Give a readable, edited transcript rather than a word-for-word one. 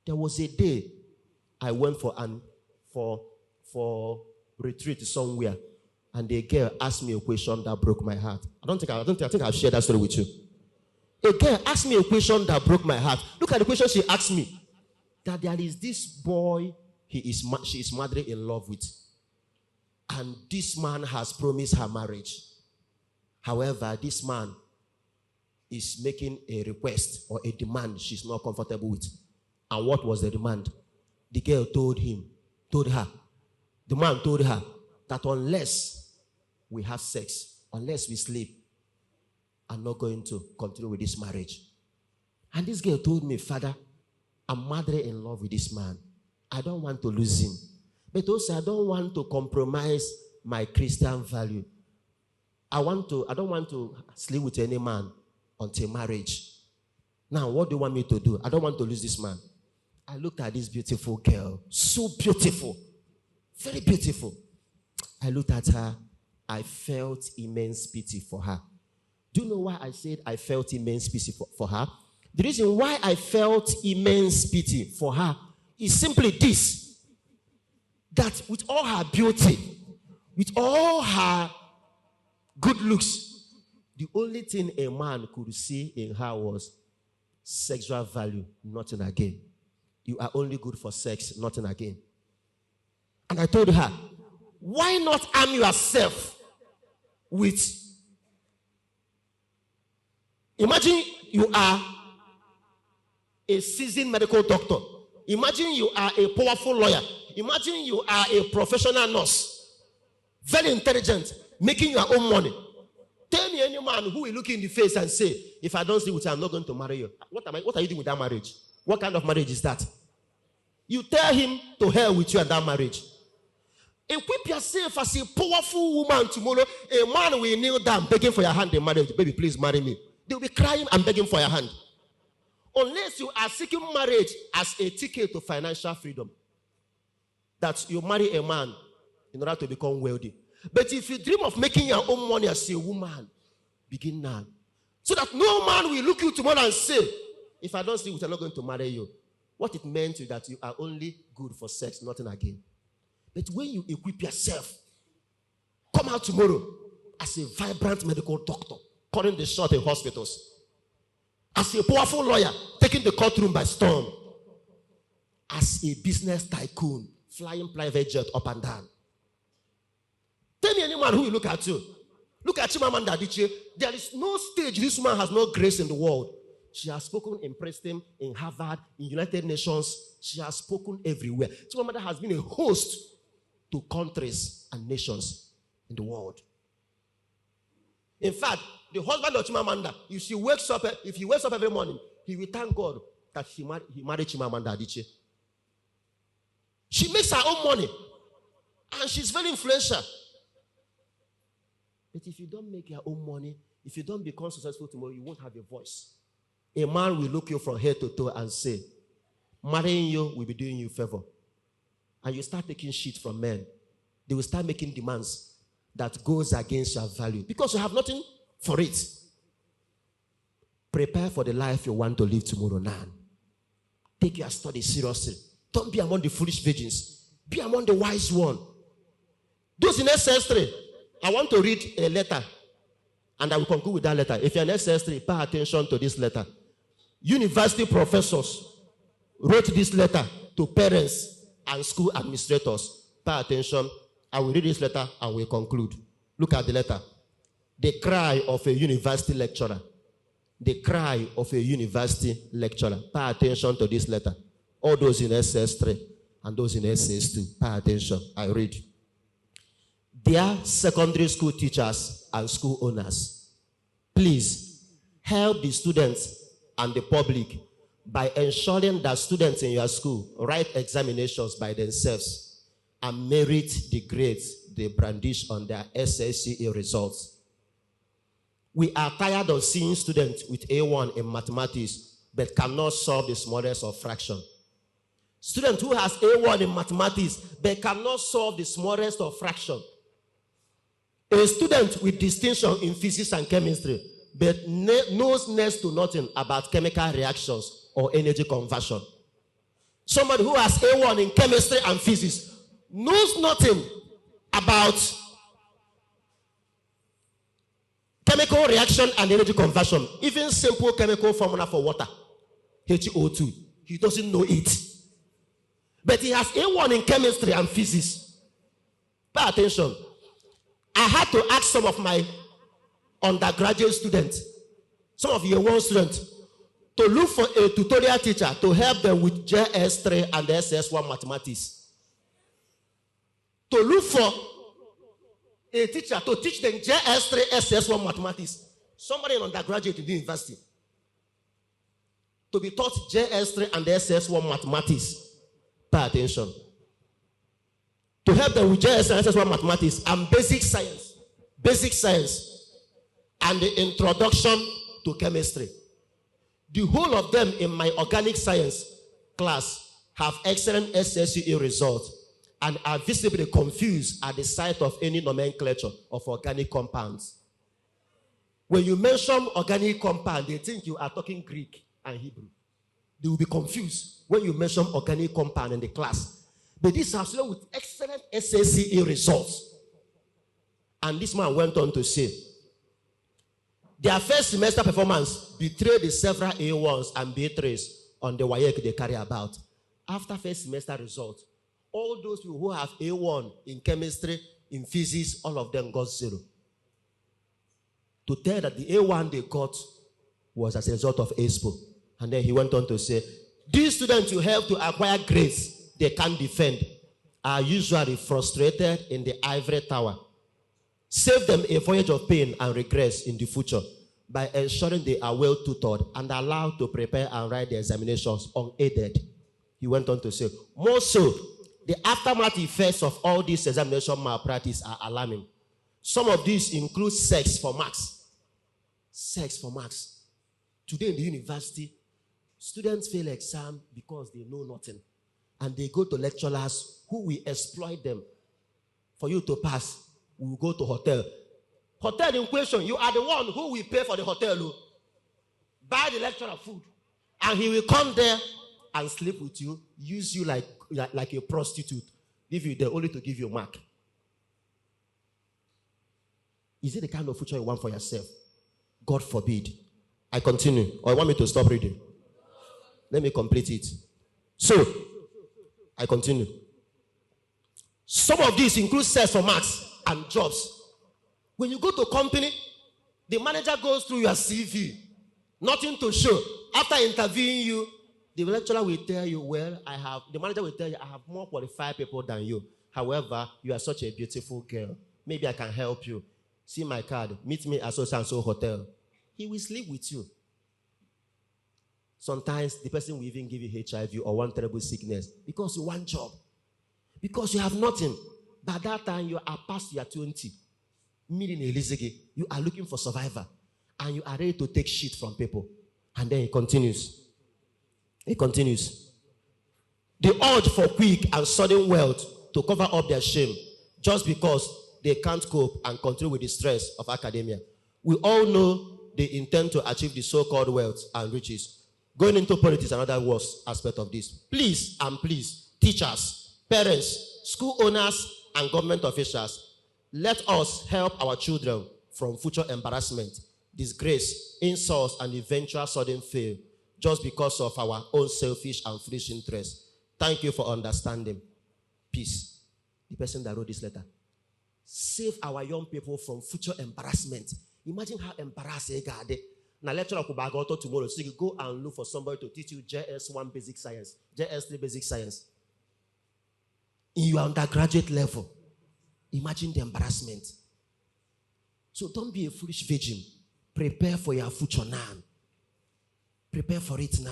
There was a day I went for retreat somewhere, and a girl asked me a question that broke my heart. I think I've shared that story with you. A girl asked me a question that broke my heart. Look at the question she asked me. That there is this boy she is madly in love with, and this man has promised her marriage. However, this man is making a request or a demand she's not comfortable with. And what was the demand? The girl told her, the man told her that unless we have sex, unless we sleep, I'm not going to continue with this marriage. And this girl told me, Father, I'm madly in love with this man. I don't want to lose him. But also I don't want to compromise my Christian value. I don't want to sleep with any man until marriage. Now, what do you want me to do? I don't want to lose this man. I looked at this beautiful girl. So beautiful. Very beautiful. I looked at her. I felt immense pity for her. Do you know why I said I felt immense pity for her? The reason why I felt immense pity for her is simply this. That with all her beauty, with all her good looks, the only thing a man could see in her was sexual value, nothing again. You are only good for sex, nothing again. And I told her, why not arm yourself with... Imagine you are a seasoned medical doctor. Imagine you are a powerful lawyer. Imagine you are a professional nurse. Very intelligent, making your own money. Tell me any man who will look in the face and say, if I don't sleep with you, I'm not going to marry you. What are you doing with that marriage? What kind of marriage is that? You tell him to hell with you and that marriage. Equip yourself as a powerful woman tomorrow. A man will kneel down begging for your hand in marriage. Baby, please marry me. They'll be crying and begging for your hand. Unless you are seeking marriage as a ticket to financial freedom. That you marry a man in order to become wealthy. But if you dream of making your own money as a woman, begin now. So that no man will look you tomorrow and say, if I don't sleep with you, I'm not going to marry you. What it meant is that you are only good for sex, nothing again. But when you equip yourself, come out tomorrow as a vibrant medical doctor, calling the shot in hospitals. As a powerful lawyer, taking the courtroom by storm. As a business tycoon, flying private jet up and down. Tell me anyone who will look at you. Look at Chimamanda Adichie. There is no stage this woman has no grace in the world. She has spoken in Princeton, in Harvard, in United Nations. She has spoken everywhere. Chimamanda has been a host to countries and nations in the world. In fact, the husband of Chimamanda, if he wakes up every morning, he will thank God that he married Chimamanda Adichie. She makes her own money, and she's very influential. But if you don't make your own money, if you don't become successful tomorrow, you won't have a voice. A man will look you from head to toe and say, marrying you will be doing you a favor. And you start taking shit from men. They will start making demands that goes against your value because you have nothing for it. Prepare for the life you want to live tomorrow now. Take your study seriously. Don't be among the foolish virgins. Be among the wise one. Those in SS3, I want to read a letter, and I will conclude with that letter. If you're in SS3, pay attention to this letter. University professors wrote this letter to parents and school administrators. Pay attention. I will read this letter and we'll conclude. Look at the letter. The cry of a university lecturer. The cry of a university lecturer. Pay attention to this letter. All those in SS3 and those in SS2. Pay attention. I read. Dear secondary school teachers and school owners, please help the students and the public by ensuring that students in your school write examinations by themselves and merit the grades they brandish on their SSCE results. We are tired of seeing students with A1 in mathematics but cannot solve the smallest of fraction. Student who has A1 in mathematics but cannot solve the smallest of fraction. A student with distinction in physics and chemistry but knows next to nothing about chemical reactions or energy conversion. Somebody who has A1 in chemistry and physics knows nothing about chemical reaction and energy conversion. Even simple chemical formula for water, HO2, he doesn't know it. But he has A1 in chemistry and physics. Pay attention. I had to ask some of my undergraduate students, some of your one students, to look for a tutorial teacher to help them with JS3 and SS1 mathematics. To look for a teacher to teach them JS3, SS1 mathematics. Somebody in undergraduate in the university. To be taught JS3 and SS1 mathematics. Pay attention. To help them with JS3 and SS1 mathematics and basic science, and the introduction to chemistry. The whole of them in my organic science class have excellent SSCE results and are visibly confused at the sight of any nomenclature of organic compounds. When you mention organic compound, they think you are talking Greek and Hebrew. They will be confused when you mention organic compound in the class. But this has to do with excellent SSCE results. And this man went on to say, their first semester performance betrayed the several A1s and B3s on the WAEC they carry about. After first semester results, all those people who have A1 in chemistry, in physics, all of them got 0. To tell that the A1 they got was as a result of ASPO. And then he went on to say, these students you help to acquire grades they can't defend are usually frustrated in the ivory tower. Save them a voyage of pain and regrets in the future by ensuring they are well tutored and allowed to prepare and write the examinations unaided. He went on to say, more so, the aftermath effects of all these examination malpractice are alarming. Some of these include sex for marks. Sex for marks. Today in the university, students fail exam because they know nothing. And they go to lecturers who will exploit them. For you to pass, we will go to hotel. Hotel in question, you are the one who will pay for the hotel. Buy the lecturer food. And he will come there and sleep with you, use you like a prostitute, give you there only to give you a mark. Is it the kind of future you want for yourself? God forbid. I continue. Or you want me to stop reading? Let me complete it. So, I continue. Some of these include sex for marks and jobs. When you go to a company, the manager goes through your CV. Nothing to show. After interviewing you, the lecturer will tell you, the manager will tell you, I have more qualified people than you. However, you are such a beautiful girl. Maybe I can help you. See my card. Meet me at so-and-so hotel. He will sleep with you. Sometimes the person will even give you HIV or one terrible sickness because you want job. Because you have nothing. By that time, you are past your 20. Meaning you are looking for survivor. And you are ready to take shit from people. And then he continues. He continues. The urge for quick and sudden wealth to cover up their shame just because they can't cope and continue with the stress of academia. We all know they intend to achieve the so-called wealth and riches. Going into politics is another worst aspect of this. Please, teachers, parents, school owners, and government officials, let us help our children from future embarrassment, disgrace, insults, and eventual sudden fail just because of our own selfish and foolish interests. Thank you for understanding. Peace. The person that wrote this letter. Save our young people from future embarrassment. Imagine how embarrassed they got. Now, lecturer could go tomorrow, so you go and look for somebody to teach you JS1 basic science, JS3 basic science. In your undergraduate level, imagine the embarrassment. So don't be a foolish virgin. Prepare for your future now. Prepare for it now.